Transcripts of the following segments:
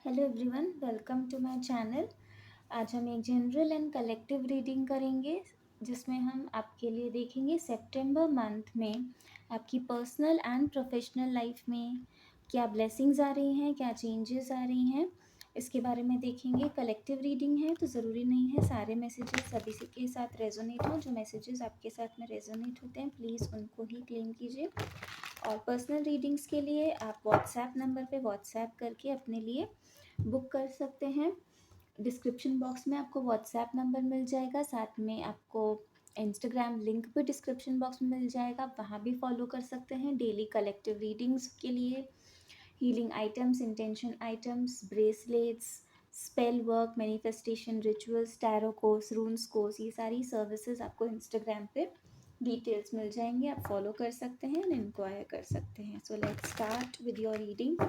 Hello everyone, welcome to my channel. आज हम एक जनरल एंड कलेक्टिव रीडिंग करेंगे जिसमें हम आपके लिए देखेंगे सितंबर मंथ में आपकी पर्सनल एंड प्रोफेशनल लाइफ में क्या ब्लेसिंग्स आ रही हैं, क्या चेंजेस आ रही हैं, इसके बारे में देखेंगे। कलेक्टिव रीडिंग है तो ज़रूरी नहीं है सारे मैसेजेस सभी के साथ रेजोनेट हों। जो मैसेजेस आपके साथ में रेजोनेट होते हैं प्लीज़ उनको ही क्लेम कीजिए। और पर्सनल रीडिंग्स के लिए आप व्हाट्सएप नंबर पे व्हाट्सएप करके अपने लिए बुक कर सकते हैं। डिस्क्रिप्शन बॉक्स में आपको व्हाट्सएप नंबर मिल जाएगा, साथ में आपको इंस्टाग्राम लिंक भी डिस्क्रिप्शन बॉक्स में मिल जाएगा, वहाँ भी फॉलो कर सकते हैं। डेली कलेक्टिव रीडिंग्स के लिए healing items, intention items, bracelets, spell work, manifestation rituals, tarot course, रून्स course, ये सारी सर्विसेज आपको इंस्टाग्राम पे डिटेल्स मिल जाएंगे। आप फॉलो कर सकते हैं एंड इंक्वायर कर सकते हैं। So let's start with your reading.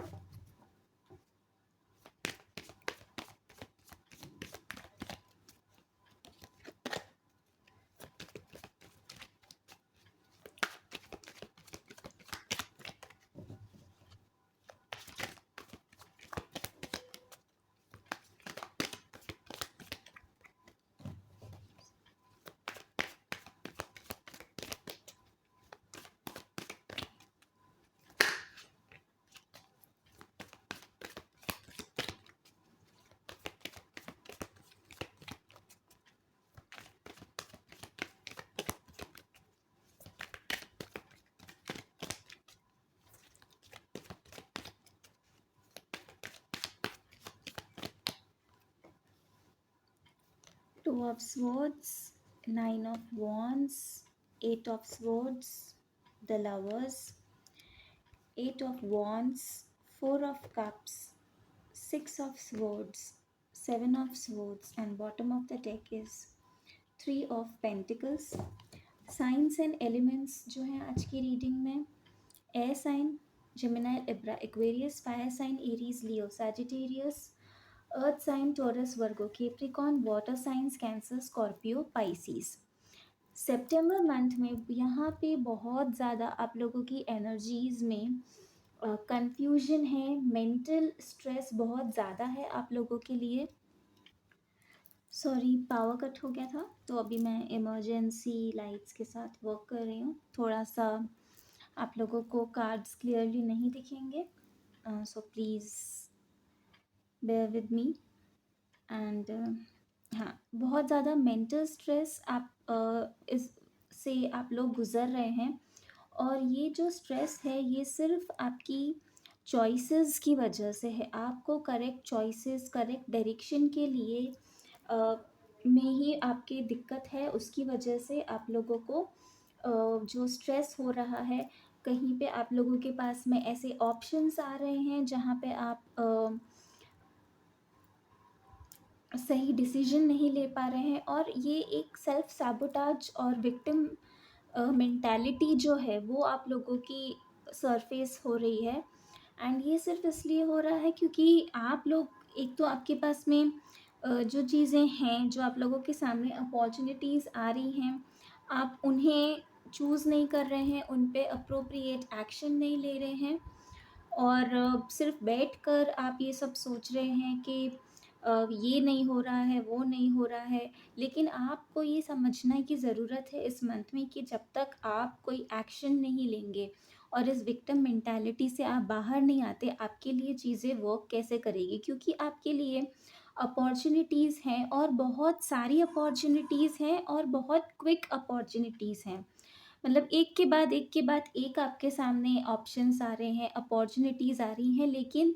Two of Swords, Nine of Wands, Eight of Swords, the Lovers, Eight of Wands, Four of Cups, Six of Swords, Seven of Swords, and bottom of the deck is Three of Pentacles. Signs and elements जो हैं आज की reading में air sign Gemini Libra Aquarius, fire sign Aries Leo Sagittarius, earth sign Taurus Virgo Capricorn, water signs Cancer Scorpio Pisces. सितंबर month में यहाँ पे बहुत ज़्यादा आप लोगों की एनर्जीज़ में कंफ्यूजन है, मेंटल स्ट्रेस बहुत ज़्यादा है आप लोगों के लिए। सॉरी, पावर कट हो गया था तो अभी मैं इमरजेंसी लाइट्स के साथ वर्क कर रही हूँ। थोड़ा सा आप लोगों को कार्ड्स क्लियरली नहीं दिखेंगे, so please bear with me. And हाँ, बहुत ज़्यादा मेंटल स्ट्रेस आप इस से आप लोग गुज़र रहे हैं, और ये जो स्ट्रेस है ये सिर्फ आपकी चॉइसेस की वजह से है। आपको करेक्ट चॉइसेस, करेक्ट डायरेक्शन के लिए में ही आपकी दिक्कत है, उसकी वजह से आप लोगों को जो स्ट्रेस हो रहा है। कहीं पे आप लोगों के पास में ऐसे ऑप्शंस आ रहे हैं जहाँ पे आप सही डिसीजन नहीं ले पा रहे हैं, और ये एक सेल्फ सैबोटाज और विक्टिम मेंटालिटी जो है वो आप लोगों की सरफेस हो रही है। एंड ये सिर्फ इसलिए हो रहा है क्योंकि आप लोग, एक तो आपके पास में जो चीज़ें हैं, जो आप लोगों के सामने अपॉर्चुनिटीज़ आ रही हैं, आप उन्हें चूज़ नहीं कर रहे हैं, उन पे अप्रोप्रिएट एक्शन नहीं ले रहे हैं, और सिर्फ बैठकर आप ये सब सोच रहे हैं कि ये नहीं हो रहा है, वो नहीं हो रहा है। लेकिन आपको ये समझना की ज़रूरत है इस मंथ में कि जब तक आप कोई एक्शन नहीं लेंगे और इस विक्टिम मेंटालिटी से आप बाहर नहीं आते, आपके लिए चीज़ें वर्क कैसे करेगी। क्योंकि आपके लिए अपॉर्चुनिटीज़ हैं, और बहुत सारी अपॉर्चुनिटीज़ हैं, और बहुत क्विक अपॉर्चुनिटीज़ हैं। मतलब एक के बाद एक के बाद एक आपके सामने ऑप्शंस आ रहे हैं, अपॉर्चुनिटीज़ आ रही हैं, लेकिन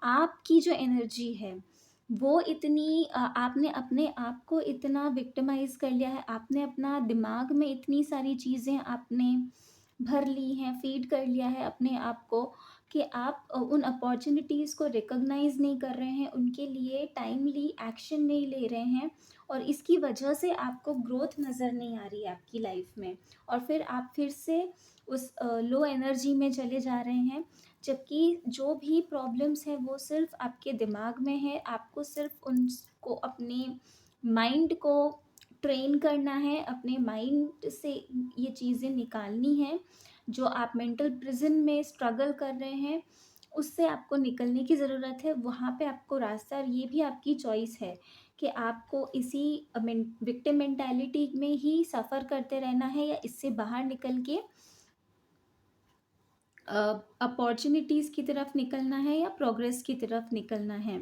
आपकी जो एनर्जी है वो इतनी आपने अपने आप को इतना विक्टिमाइज़ कर लिया है, आपने अपना दिमाग में इतनी सारी चीज़ें आपने भर ली हैं, फ़ीड कर लिया है अपने आप को, कि आप उन अपॉर्चुनिटीज़ को रिकॉग्नाइज़ नहीं कर रहे हैं, उनके लिए टाइमली एक्शन नहीं ले रहे हैं, और इसकी वजह से आपको ग्रोथ नज़र नहीं आ रही है आपकी लाइफ में। और फिर आप फिर से उस लो एनर्जी में चले जा रहे हैं, जबकि जो भी प्रॉब्लम्स हैं वो सिर्फ आपके दिमाग में है। आपको सिर्फ उनको अपने माइंड को ट्रेन करना है, अपने माइंड से ये चीज़ें निकालनी हैं जो आप मेंटल प्रिजन में स्ट्रगल कर रहे हैं। उससे आपको निकलने की ज़रूरत है, वहाँ पे आपको रास्ता, और ये भी आपकी चॉइस है कि आपको इसी विक्टिम मेंटालिटी में ही सफ़र करते रहना है या इससे बाहर निकल के अपॉर्चुनिटीज़ की तरफ निकलना है या प्रोग्रेस की तरफ निकलना है।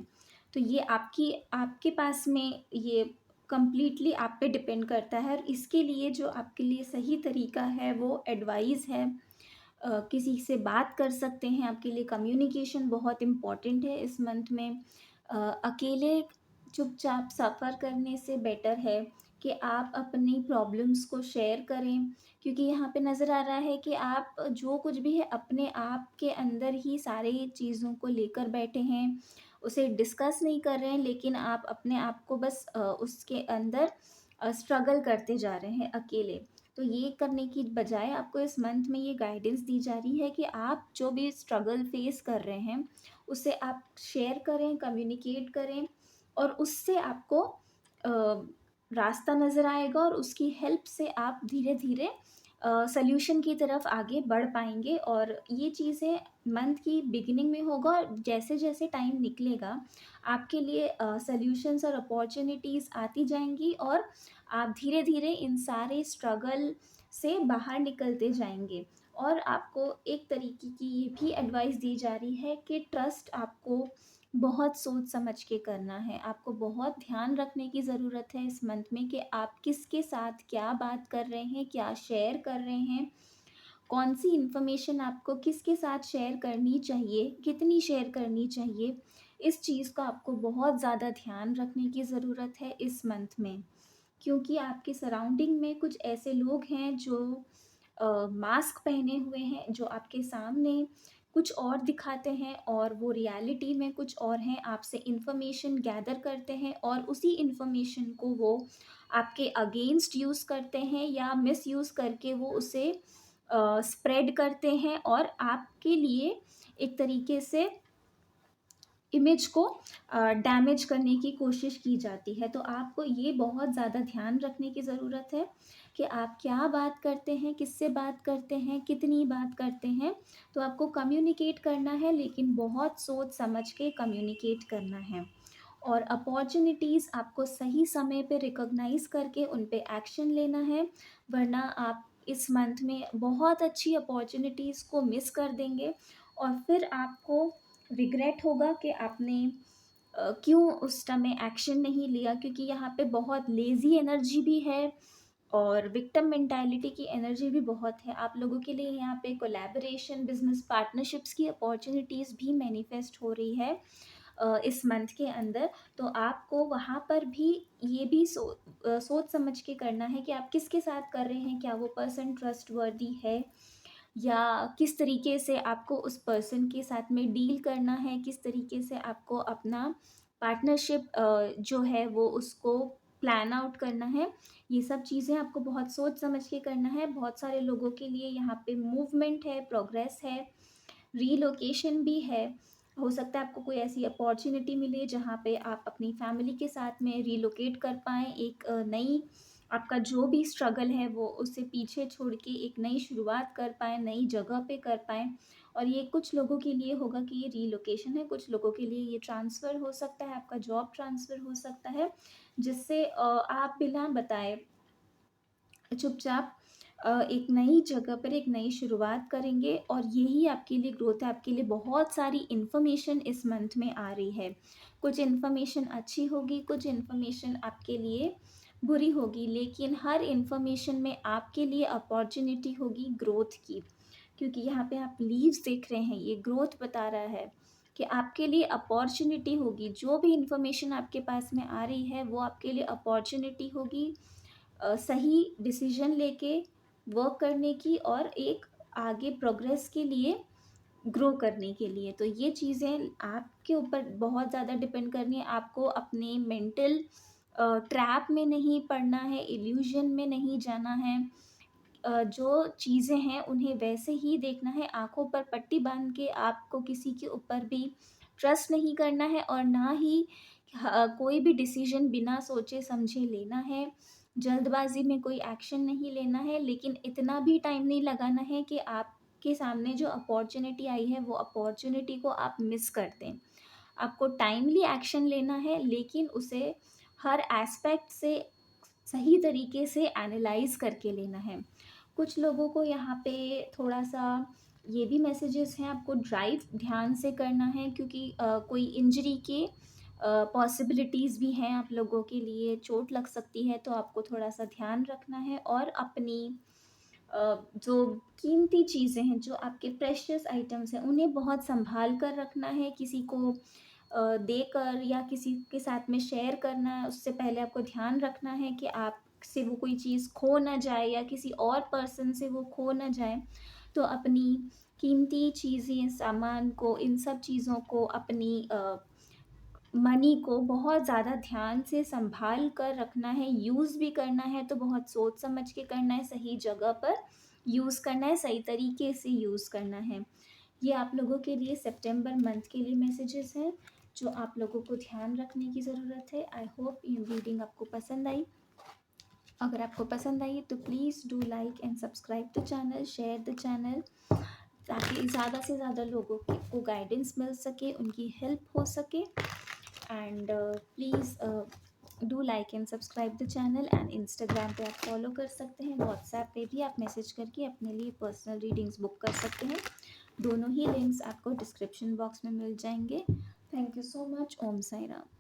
तो ये आपकी आपके पास में ये कंप्लीटली आप पे डिपेंड करता है, और इसके लिए जो आपके लिए सही तरीका है वो एडवाइस है। किसी से बात कर सकते हैं, आपके लिए कम्युनिकेशन बहुत इम्पॉर्टेंट है इस मंथ में। अकेले चुपचाप सफ़र करने से बेटर है कि आप अपनी प्रॉब्लम्स को शेयर करें, क्योंकि यहाँ पे नज़र आ रहा है कि आप जो कुछ भी है अपने आप के अंदर ही सारी चीज़ों को लेकर बैठे हैं, उसे डिस्कस नहीं कर रहे हैं, लेकिन आप अपने आप को बस उसके अंदर स्ट्रगल करते जा रहे हैं अकेले। तो ये करने की बजाय आपको इस मंथ में ये गाइडेंस दी जा रही है कि आप जो भी स्ट्रगल फेस कर रहे हैं, उसे आप शेयर करें, कम्युनिकेट करें, और उससे आपको रास्ता नज़र आएगा, और उसकी हेल्प से आप धीरे-धीरे सॉल्यूशन की तरफ आगे बढ़ पाएँगे। और ये चीज़ें मंथ की बिगिनिंग में होगा, और जैसे-जैसे टाइम निकलेगा, आपके लिए सॉल्यूशंस और अपॉर्च्युनिटीज़ आती जाएँगी, और आप धीरे-धीरे इन सारे स्ट्रगल से बाहर निकलते जाएँगे। और आपको एक तरीके की ये भी एडवाइस दी जा रही है कि ट्रस्ट आपको बहुत सोच समझ के करना है। आपको बहुत ध्यान रखने की ज़रूरत है इस मंथ में कि आप किसके साथ क्या बात कर रहे हैं, क्या शेयर कर रहे हैं, कौन-सी इन्फॉर्मेशन आपको किसके साथ शेयर करनी चाहिए, कितनी शेयर करनी चाहिए। इस चीज़ का आपको बहुत ज़्यादा ध्यान रखने की ज़रूरत है इस मंथ में। क्योंकि आपके सराउंडिंग में कुछ ऐसे लोग हैं जो मास्क पहने हुए हैं, जो आपके सामने कुछ और दिखाते हैं और वो रियलिटी में कुछ और हैं। आपसे इन्फॉर्मेशन गैदर करते हैं और उसी इन्फॉर्मेशन को वो आपके अगेंस्ट यूज़ करते हैं या मिसयूज़ करके वो उसे स्प्रेड करते हैं, और आपके लिए एक तरीके से इमेज को डैमेज करने की कोशिश की जाती है। तो आपको ये बहुत ज़्यादा ध्यान रखने की ज़रूरत है कि आप क्या बात करते हैं, किससे बात करते हैं, कितनी बात करते हैं। तो आपको कम्युनिकेट करना है, लेकिन बहुत सोच समझ के कम्युनिकेट करना है। और अपॉर्च्युनिटीज़ आपको सही समय पे रिकॉग्नाइज़ करके उन पे एक्शन लेना है, वरना आप इस मंथ में बहुत अच्छी अपॉर्च्युनिटीज़ को मिस कर देंगे, और फिर आपको रिग्रेट होगा कि आपने क्यों उस समय एक्शन नहीं लिया, क्योंकि यहाँ पे बहुत लेज़ी एनर्जी भी है और विक्टिम मेंटालिटी की एनर्जी भी बहुत है। आप लोगों के लिए यहाँ पे कोलैबोरेशन, बिज़नेस पार्टनरशिप्स की अपॉर्च्युनिटीज़ भी मैनिफेस्ट हो रही है इस मंथ के अंदर। तो आपको वहाँ पर भी ये भी सोच समझ के करना है कि आप किसके साथ कर रहे हैं, क्या वो पर्सन ट्रस्टवर्दी है, या किस तरीके से आपको उस पर्सन के साथ में डील करना है, किस तरीके से आपको अपना पार्टनरशिप जो है वो उसको प्लान आउट करना है। ये सब चीज़ें आपको बहुत सोच समझ के करना है। बहुत सारे लोगों के लिए यहाँ पे मूवमेंट है, प्रोग्रेस है, रीलोकेशन भी है। हो सकता है आपको कोई ऐसी अपॉर्च्युनिटी मिले जहाँ पे आप अपनी फैमिली के साथ में रीलोकेट कर पाएँ, एक नई, आपका जो भी स्ट्रगल है वो उसे पीछे छोड़ के एक नई शुरुआत कर पाएँ, नई जगह पे कर पाएँ। और ये कुछ लोगों के लिए होगा कि ये रीलोकेशन है, कुछ लोगों के लिए ये ट्रांसफ़र हो सकता है, आपका जॉब ट्रांसफ़र हो सकता है, जिससे आप बिना बताए चुपचाप एक नई जगह पर एक नई शुरुआत करेंगे, और यही आपके लिए ग्रोथ है। आपके लिए बहुत सारी इन्फॉर्मेशन इस मंथ में आ रही है। कुछ इन्फॉर्मेशन अच्छी होगी, कुछ इन्फॉर्मेशन आपके लिए बुरी होगी, लेकिन हर इन्फॉर्मेशन में आपके लिए अपॉर्चुनिटी होगी ग्रोथ की। क्योंकि यहाँ पे आप लीव्स देख रहे हैं, ये ग्रोथ बता रहा है कि आपके लिए अपॉर्चुनिटी होगी। जो भी इन्फॉर्मेशन आपके पास में आ रही है वो आपके लिए अपॉर्चुनिटी होगी सही डिसीजन लेके वर्क करने की, और एक आगे प्रोग्रेस के लिए, ग्रो करने के लिए। तो ये चीज़ें आपके ऊपर बहुत ज़्यादा डिपेंड करनी है। आपको अपने मेंटल ट्रैप में नहीं पड़ना है, इल्यूज़न में नहीं जाना है। जो चीज़ें हैं उन्हें वैसे ही देखना है, आँखों पर पट्टी बाँध के आपको किसी के ऊपर भी ट्रस्ट नहीं करना है, और ना ही कोई भी डिसीज़न बिना सोचे समझे लेना है। जल्दबाज़ी में कोई एक्शन नहीं लेना है, लेकिन इतना भी टाइम नहीं लगाना है कि आपके आपके सामने जो अपॉर्चुनिटी आई है, वो अपॉर्चुनिटी को आप मिस कर दें। आपको टाइमली एक्शन लेना है, लेकिन उसे हर एस्पेक्ट से सही तरीके से एनालाइज़ करके लेना है। कुछ लोगों को यहाँ पे थोड़ा-सा ये भी मैसेजेस हैं, आपको ड्राइव ध्यान से करना है, क्योंकि कोई इंजरी के पॉसिबिलिटीज़ भी हैं आप लोगों के लिए, चोट लग सकती है, तो आपको थोड़ा-सा ध्यान रखना है और अपनी जो कीमती चीज़ें हैं, जो आपके प्रेशियस आइटम्स हैं, उन्हें बहुत सँभाल कर रखना है। किसी को देकर या किसी के साथ में शेयर करना, उससे पहले आपको ध्यान रखना है कि आपसे वो कोई चीज़ खो ना जाए या किसी और पर्सन से वो खो ना जाए। तो अपनी कीमती चीज़ें, सामान को, इन सब चीज़ों को, अपनी मनी को बहुत ज़्यादा ध्यान से सँभाल कर रखना है। यूज़ भी करना है तो बहुत सोच समझ के करना है, सही जगह पर यूज़ करना है, सही तरीके से यूज़ करना है। ये आप लोगों के लिए सितंबर मंथ के लिए मैसेजेस हैं, जो आप लोगों को ध्यान रखने की ज़रूरत है। आई होप ये रीडिंग आपको पसंद आई। अगर आपको पसंद आई तो please do like and subscribe the channel, share the channel, ताकि ज़्यादा से ज़्यादा लोगों को गाइडेंस मिल सके, उनकी हेल्प हो सके। And please do like and subscribe the channel. And Instagram पे आप फॉलो कर सकते हैं, व्हाट्सएप पे भी आप मैसेज करके अपने लिए पर्सनल रीडिंग्स बुक कर सकते हैं। दोनों ही लिंक्स आपको डिस्क्रिप्शन बॉक्स में मिल जाएंगे। Thank you so much. Om Sai Ram.